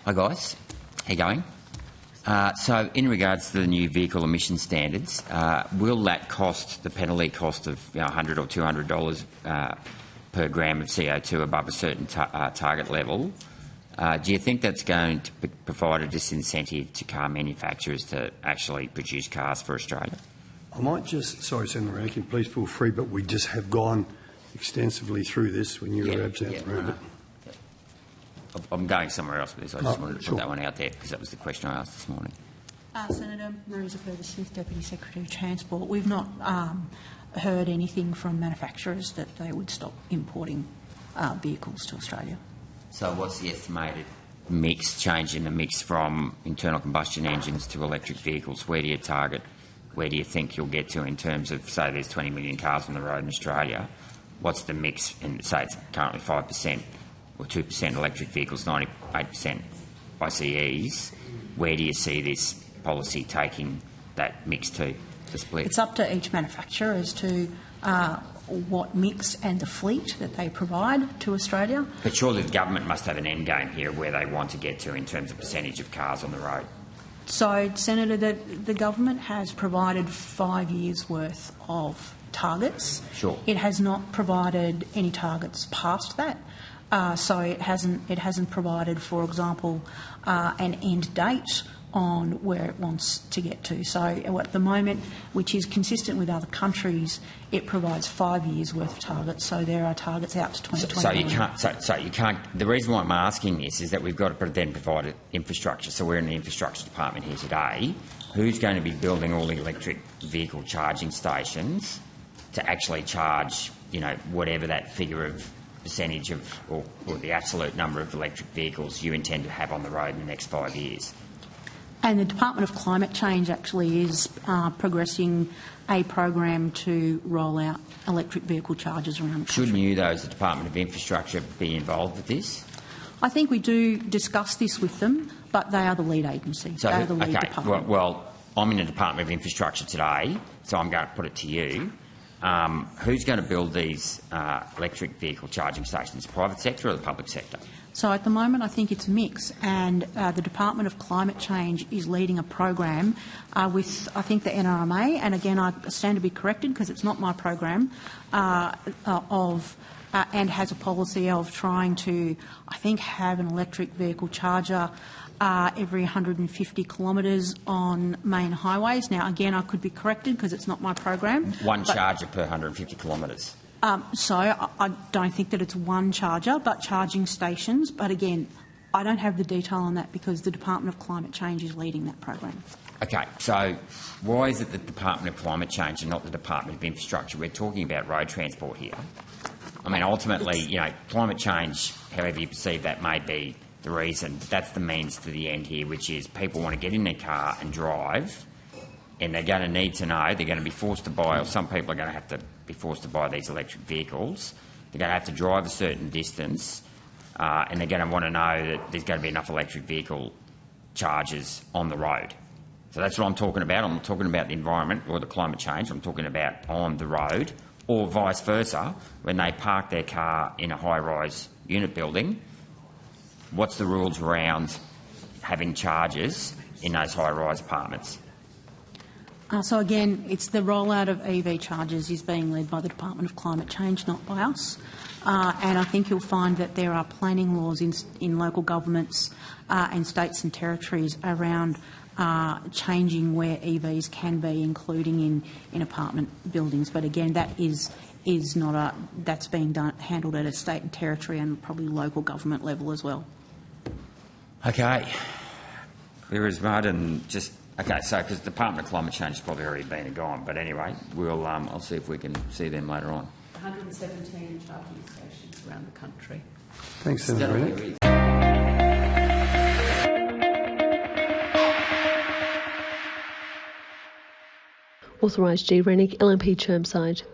Hi guys, how you going? So in regards to the new vehicle emission standards, will that cost, the penalty cost of $100 or $200 per gram of CO2 above a certain target level, do you think that's going to provide a disincentive to car manufacturers to actually produce cars for Australia? I might just, sorry Senator Rankin, please feel free, but we just have gone extensively through this when you were absent. I'm going somewhere else with this. I just wanted to put that one out there because that was the question I asked this morning. Senator Marisa Purvis-Smith, Deputy Secretary of Transport. We've not heard anything from manufacturers that they would stop importing vehicles to Australia. So what's the estimated change in the mix from internal combustion engines to electric vehicles? Where do you target? Where do you think you'll get to in terms of, say, there's 20 million cars on the road in Australia? What's the mix? And say it's currently 5% or 2% electric vehicles, 98% ICEs. Where do you see this policy taking that mix to, the split? It's up to each manufacturer as to what mix and the fleet that they provide to Australia. But surely the government must have an end game here where they want to get to in terms of percentage of cars on the road. So, Senator, the government has provided 5 years' worth of targets. Sure. It has not provided any targets past that. So it hasn't provided, for example, an end date on where it wants to get to. So at the moment, which is consistent with other countries, it provides 5 years' worth of targets. So there are targets out to 2021. So you can't. The reason why I'm asking this is that we've got to then provide infrastructure. So we're in the infrastructure department here today. Who's going to be building all the electric vehicle charging stations to actually charge, whatever that figure of percentage of, or the absolute number of electric vehicles you intend to have on the road in the next 5 years? And the Department of Climate Change actually is progressing a program to roll out electric vehicle chargers around the country. Shouldn't you, though, as the Department of Infrastructure, be involved with this? I think we do discuss this with them, but they are the lead agency. So, they are the lead department. Well, I'm in the Department of Infrastructure today, so I'm going to put it to you. Who's going to build these electric vehicle charging stations, the private sector or the public sector? So at the moment I think it's a mix, and the Department of Climate Change is leading a program with, I think, the NRMA, and again I stand to be corrected because it's not my program, and has a policy of trying to, I think, have an electric vehicle charger every 150 kilometres on main highways. Now, again, I could be corrected because it's not my program. One charger per 150 kilometres. So I don't think that it's one charger, but charging stations. But again, I don't have the detail on that because the Department of Climate Change is leading that program. Okay, so why is it the Department of Climate Change and not the Department of Infrastructure? We're talking about road transport here. I mean, ultimately, climate change, however you perceive that may be the reason, but that's the means to the end here, which is people want to get in their car and drive, and they're going to need to know, they're going to be forced to buy, or some people are going to have to be forced to buy these electric vehicles. They're going to have to drive a certain distance, and they're going to want to know that there's going to be enough electric vehicle chargers on the road. So that's what I'm talking about. I'm not talking about the environment or the climate change. I'm talking about on the road, or vice versa, when they park their car in a high-rise unit building. What's the rules around having chargers in those high-rise apartments? So again, it's the rollout of EV chargers is being led by the Department of Climate Change, not by us. And I think you'll find that there are planning laws in local governments and states and territories around changing where EVs can be, including in apartment buildings. But again, that is not that's being handled at a state and territory and probably local government level as well. Okay, clear as mud, and just okay. So, because the Department of Climate Change has probably already been and gone, but anyway, we'll I'll see if we can see them later on. 117 charging stations around the country. Thanks, Senator Rennick. Authorised G. Rennick, LNP Chermside.